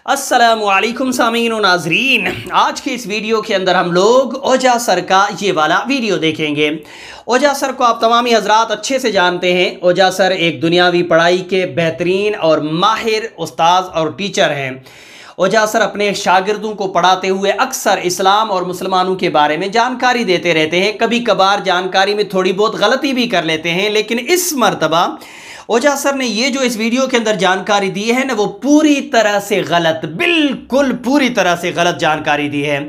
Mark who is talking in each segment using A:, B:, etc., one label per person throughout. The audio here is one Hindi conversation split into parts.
A: अस्सलामुअलैकुम सामीन और नाजरीन, आज के इस वीडियो के अंदर हम लोग ओजा सर का ये वाला वीडियो देखेंगे। ओजा सर को आप तमामी हजरात अच्छे से जानते हैं। ओजा सर एक दुनियावी पढ़ाई के बेहतरीन और माहिर उस्ताद और टीचर हैं। ओजा सर अपने शागिर्दों को पढ़ाते हुए अक्सर इस्लाम और मुसलमानों के बारे में जानकारी देते रहते हैं। कभी कभार जानकारी में थोड़ी बहुत गलती भी कर लेते हैं, लेकिन इस मर्तबा ओजा सर ने ये जो इस वीडियो के अंदर जानकारी दी है ना, वो पूरी तरह से गलत, बिल्कुल पूरी तरह से गलत जानकारी दी है।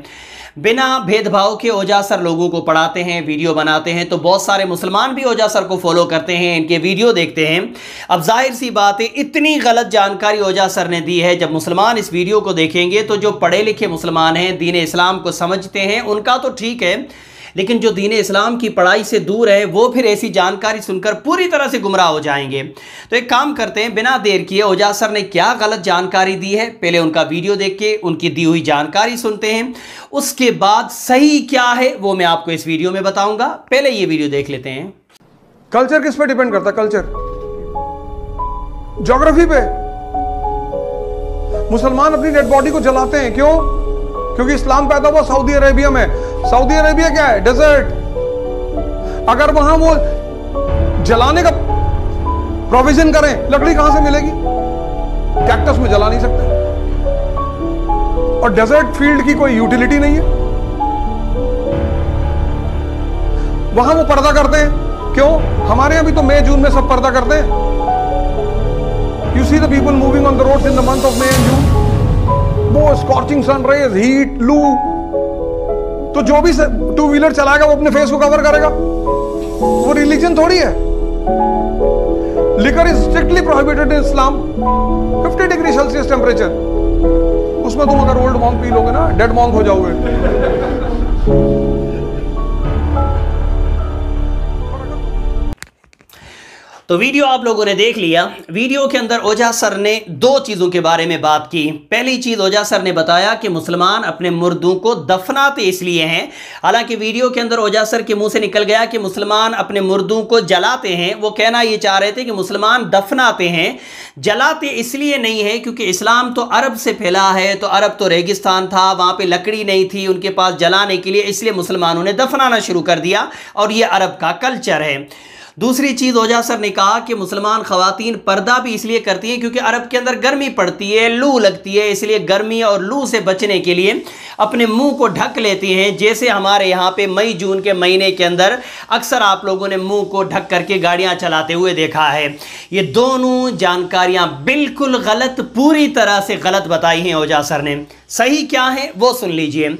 A: बिना भेदभाव के ओजा सर लोगों को पढ़ाते हैं, वीडियो बनाते हैं, तो बहुत सारे मुसलमान भी ओजा सर को फॉलो करते हैं, इनके वीडियो देखते हैं। अब जाहिर सी बात है, इतनी गलत जानकारी ओजा सर ने दी है। जब मुसलमान इस वीडियो को देखेंगे तो जो पढ़े लिखे मुसलमान हैं, दीन इस्लाम को समझते हैं, उनका तो ठीक है, लेकिन जो दीन इस्लाम की पढ़ाई से दूर है वो फिर ऐसी जानकारी सुनकर पूरी तरह से गुमराह हो जाएंगे। तो एक काम करते हैं, बिना देर किए ओजा सर ने क्या गलत जानकारी दी है, पहले उनका वीडियो देख के उनकी दी हुई जानकारी सुनते हैं, उसके बाद सही क्या है वो मैं आपको इस वीडियो में बताऊंगा। पहले ये वीडियो देख लेते हैं।
B: कल्चर किस पे डिपेंड करता है? कल्चर ज्योग्राफी पे। मुसलमान अपनी डेड बॉडी को जलाते हैं, क्यों? क्योंकि इस्लाम पैदा हुआ सऊदी अरेबिया में। सऊदी अरेबिया क्या है? डेजर्ट। अगर वहां वो जलाने का प्रोविजन करें, लकड़ी कहां से मिलेगी? कैक्टस में जला नहीं सकते, और डेजर्ट फील्ड की कोई यूटिलिटी नहीं है। वहां वो पर्दा करते हैं, क्यों? हमारे यहां भी तो मई जून में सब पर्दा करते हैं। You see the people moving on the roads in the month of May and June. वो स्कॉर्चिंग सन रेज, हीट, लू, तो जो भी टू व्हीलर चलाएगा वो अपने फेस को कवर करेगा। वो रिलीजन थोड़ी है। Liquor is strictly prohibited in Islam. 50 degree Celsius temperature, उसमें तुम अगर ओल्ड मॉन्क पी लोगे ना, डेड मॉन्क हो जाओगे।
A: तो वीडियो आप लोगों ने देख लिया। वीडियो के अंदर ओजा सर ने दो चीज़ों के बारे में बात की। पहली चीज़, ओजा सर ने बताया कि मुसलमान अपने मुर्दों को दफनाते इसलिए हैं। हालांकि वीडियो के अंदर ओजा सर के मुंह से निकल गया कि मुसलमान अपने मुर्दों को जलाते हैं। वो कहना ये चाह रहे थे कि मुसलमान दफनाते हैं, जलाते इसलिए नहीं है क्योंकि इस्लाम तो अरब से फैला है, तो अरब तो रेगिस्तान था, वहाँ पर लकड़ी नहीं थी उनके पास जलाने के लिए, इसलिए मुसलमानों ने दफनाना शुरू कर दिया, और ये अरब का कल्चर है। दूसरी चीज़, ओजा सर ने कहा कि मुसलमान ख़वातीन पर्दा भी इसलिए करती हैं क्योंकि अरब के अंदर गर्मी पड़ती है, लू लगती है, इसलिए गर्मी और लू से बचने के लिए अपने मुंह को ढक लेती हैं। जैसे हमारे यहाँ पे मई जून के महीने के अंदर अक्सर आप लोगों ने मुंह को ढक करके गाड़ियाँ चलाते हुए देखा है। ये दोनों जानकारियाँ बिल्कुल गलत, पूरी तरह से गलत बताई हैं ओजा सर ने। सही क्या है वो सुन लीजिए।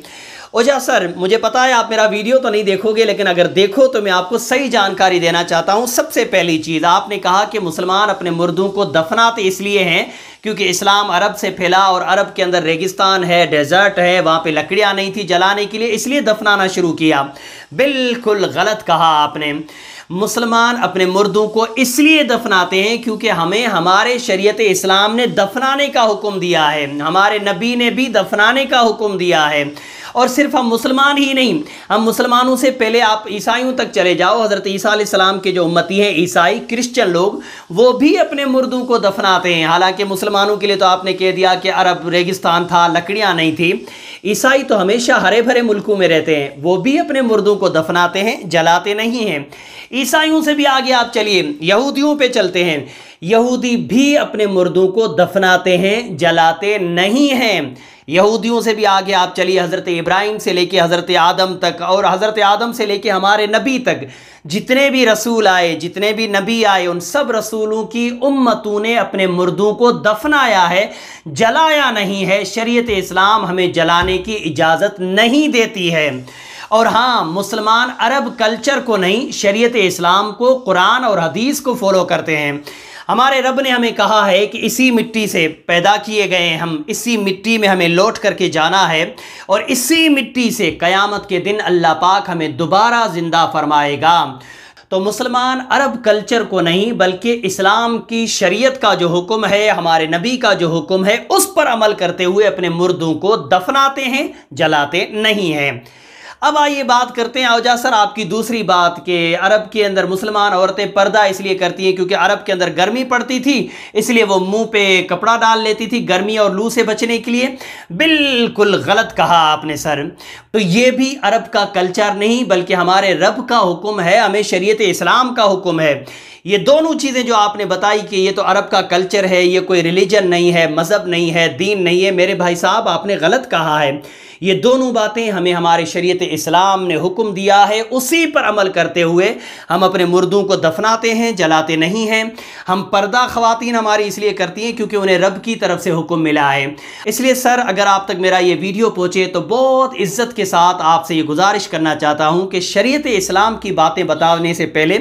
A: ओजा सर, मुझे पता है आप मेरा वीडियो तो नहीं देखोगे, लेकिन अगर देखो तो मैं आपको सही जानकारी देना चाहता हूं। सबसे पहली चीज़, आपने कहा कि मुसलमान अपने मुर्दों को दफनाते इसलिए हैं क्योंकि इस्लाम अरब से फैला और अरब के अंदर रेगिस्तान है, डेजर्ट है, वहाँ पे लकड़ियाँ नहीं थी जलाने के लिए, इसलिए दफनाना शुरू किया। बिल्कुल गलत कहा आपने। मुसलमान अपने मुर्दों को इसलिए दफनाते हैं क्योंकि हमें हमारे शरीयत इस्लाम ने दफनाने का हुक्म दिया है, हमारे नबी ने भी दफनाने का हुक्म दिया है। और सिर्फ हम मुसलमान ही नहीं, हम मुसलमानों से पहले आप ईसाइयों तक चले जाओ। हज़रत ईसा अलैहिस्सलाम के जो उम्मती हैं ईसाई, क्रिश्चियन लोग, वो भी अपने मुर्दों को दफनाते हैं। हालांकि मुसलमानों के लिए तो आपने कह दिया कि अरब रेगिस्तान था, लकड़ियाँ नहीं थी। ईसाई तो हमेशा हरे भरे मुल्कों में रहते हैं, वो भी अपने मुर्दों को दफनाते हैं, जलाते नहीं हैं। ईसाइयों से भी आगे आप चलिए, यहूदियों पे चलते हैं। यहूदी भी अपने मुर्दों को दफनाते हैं, जलाते नहीं हैं। यहूदियों से भी आगे आप चलिए, हज़रत इब्राहिम से लेके हज़रत आदम तक, और हज़रत आदम से लेके हमारे नबी तक, जितने भी रसूल आए, जितने भी नबी आए, उन सब रसूलों की उम्मतों ने अपने मुर्दों को दफनाया है, जलाया नहीं है। शरीयत इस्लाम हमें जलाने की इजाज़त नहीं देती है। और हाँ, मुसलमान अरब कल्चर को नहीं, शरीयत इस्लाम को, कुरान और हदीस को फॉलो करते हैं। हमारे रब ने हमें कहा है कि इसी मिट्टी से पैदा किए गए हैं हम, इसी मिट्टी में हमें लौट करके जाना है, और इसी मिट्टी से क़यामत के दिन अल्लाह पाक हमें दोबारा ज़िंदा फरमाएगा। तो मुसलमान अरब कल्चर को नहीं, बल्कि इस्लाम की शरीयत का जो हुक्म है, हमारे नबी का जो हुक्म है, उस पर अमल करते हुए अपने मुर्दों को दफनाते हैं, जलाते नहीं हैं। अब आइए बात करते हैं औजा सर आपकी दूसरी बात के अरब के अंदर मुसलमान औरतें पर्दा इसलिए करती हैं क्योंकि अरब के अंदर गर्मी पड़ती थी, इसलिए वो मुंह पे कपड़ा डाल लेती थी गर्मी और लू से बचने के लिए। बिल्कुल गलत कहा आपने सर। तो ये भी अरब का कल्चर नहीं बल्कि हमारे रब का हुक्म है, हमें शरीयत इस्लाम का हुक्म है। ये दोनों चीज़ें जो आपने बताई कि ये तो अरब का कल्चर है, ये कोई रिलीजन नहीं है, मज़हब नहीं है, दीन नहीं है, मेरे भाई साहब आपने गलत कहा है। ये दोनों बातें हमें हमारे शरीयत इस्लाम ने हुक्म दिया है, उसी पर अमल करते हुए हम अपने मुर्दों को दफनाते हैं, जलाते नहीं हैं। हम पर्दा ख़वातीन हमारी इसलिए करती हैं क्योंकि उन्हें रब की तरफ से हुक्म मिला है। इसलिए सर अगर आप तक मेरा ये वीडियो पहुँचे तो बहुत इज्जत के साथ आपसे ये गुजारिश करना चाहता हूँ कि शरीयत इस्लाम की बातें बताने से पहले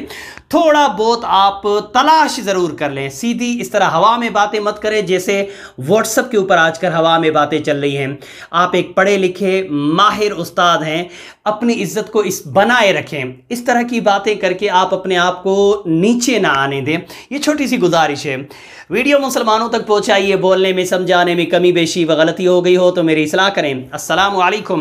A: थोड़ा बहुत आप तलाश ज़रूर कर लें। सीधी इस तरह हवा में बातें मत करें जैसे व्हाट्सएप के ऊपर आजकल हवा में बातें चल रही हैं। आप एक पढ़े लिखे माहिर उस्ताद हैं, अपनी इज्जत को इस बनाए रखें। इस तरह की बातें करके आप अपने आप को नीचे ना आने दें, ये छोटी सी गुजारिश है। वीडियो मुसलमानों तक पहुँचाइए, बोलने में समझाने में कमी बेशी व गलती हो गई हो तो मेरी इस्लाह करें। अस्सलामु अलैकुम।